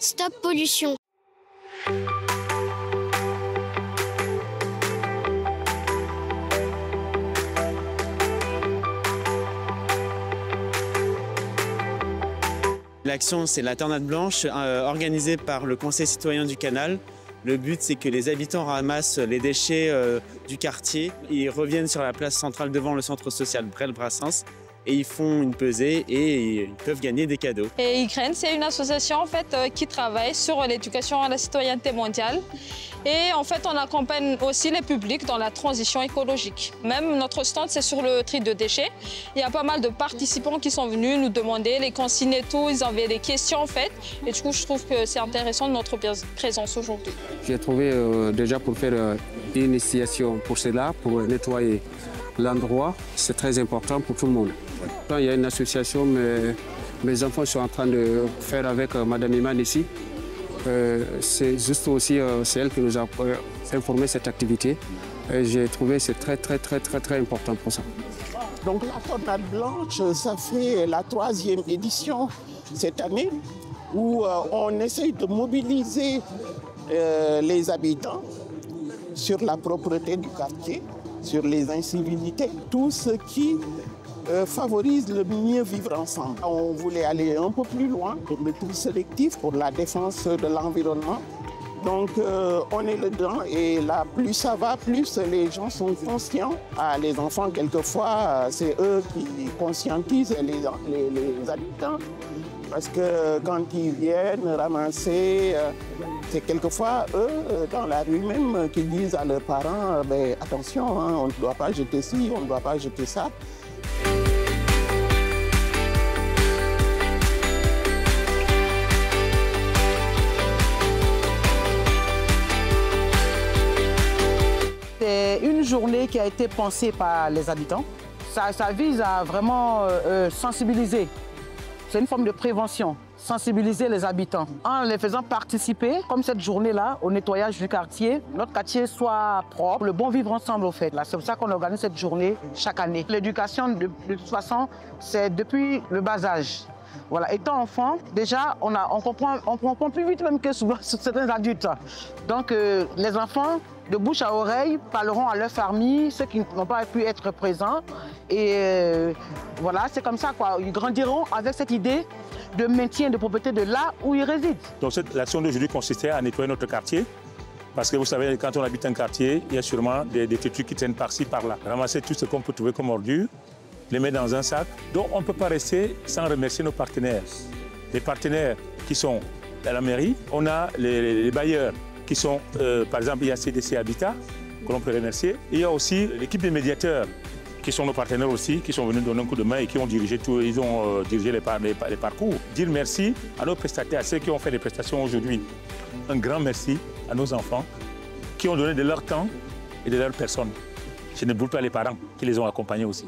Stop pollution. L'action, c'est la tornade blanche organisée par le Conseil citoyen du Canal. Le but, c'est que les habitants ramassent les déchets du quartier. Ils reviennent sur la place centrale devant le centre social Brel-Brassens et ils font une pesée et ils peuvent gagner des cadeaux. Et ICREN, c'est une association en fait, qui travaille sur l'éducation à la citoyenneté mondiale. Et en fait, on accompagne aussi les publics dans la transition écologique. Même notre stand, c'est sur le tri de déchets. Il y a pas mal de participants qui sont venus nous demander les consignes et tout. Ils avaient des questions en fait. Et du coup, je trouve que c'est intéressant de notre présence aujourd'hui. J'ai trouvé déjà pour faire une initiation pour cela, pour nettoyer l'endroit, c'est très important pour tout le monde. Quand il y a une association, mes enfants sont en train de faire avec Madame Iman ici. C'est juste aussi c'est elle qui nous a informé cette activité. J'ai trouvé que c'est très important pour ça. Donc la tornade blanche, ça fait la 3e édition cette année où on essaye de mobiliser les habitants sur la propreté du quartier, sur les incivilités, tout ce qui favorise le mieux vivre ensemble. On voulait aller un peu plus loin pour le tri sélectif, pour la défense de l'environnement. Donc on est dedans et là, plus ça va, plus les gens sont conscients. Les enfants, quelquefois, c'est eux qui conscientisent les habitants. Parce que quand ils viennent ramasser, c'est quelquefois eux, dans la rue même, qui disent à leurs parents attention, hein, on ne doit pas jeter ci, on ne doit pas jeter ça. C'est une journée qui a été pensée par les habitants. Ça vise à vraiment sensibiliser. C'est une forme de prévention, sensibiliser les habitants en les faisant participer, comme cette journée-là, au nettoyage du quartier. Notre quartier soit propre, le bon vivre ensemble au fait. C'est pour ça qu'on organise cette journée chaque année. L'éducation, de toute façon, c'est depuis le bas âge. Voilà, étant enfant, déjà, on comprend plus vite même que souvent certains adultes. Donc, les enfants, de bouche à oreille, parleront à leur famille, ceux qui n'ont pas pu être présents. Et voilà, c'est comme ça, quoi. Ils grandiront avec cette idée de maintien de propriété de là où ils résident. Donc, l'action d'aujourd'hui consistait à nettoyer notre quartier. Parce que vous savez, quand on habite un quartier, il y a sûrement des trucs qui tiennent par-ci, par-là. Ramasser tout ce qu'on peut trouver comme ordures, les mettre dans un sac. Donc, on ne peut pas rester sans remercier nos partenaires. Les partenaires qui sont à la mairie, on a les bailleurs qui sont, par exemple, il y a CDC Habitat, que l'on peut remercier. Il y a aussi l'équipe des médiateurs, qui sont nos partenaires aussi, qui sont venus donner un coup de main et qui ont dirigé tout, ils ont dirigé les parcours. Dire merci à nos prestataires, à ceux qui ont fait des prestations aujourd'hui. Un grand merci à nos enfants qui ont donné de leur temps et de leur personne. Je ne boule pas les parents qui les ont accompagnés aussi.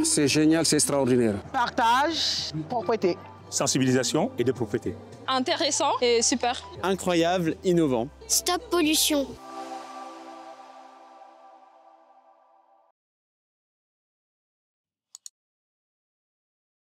C'est génial, c'est extraordinaire. Partage, propreté. Sensibilisation et de propreté. Intéressant et super. Incroyable, innovant. Stop pollution.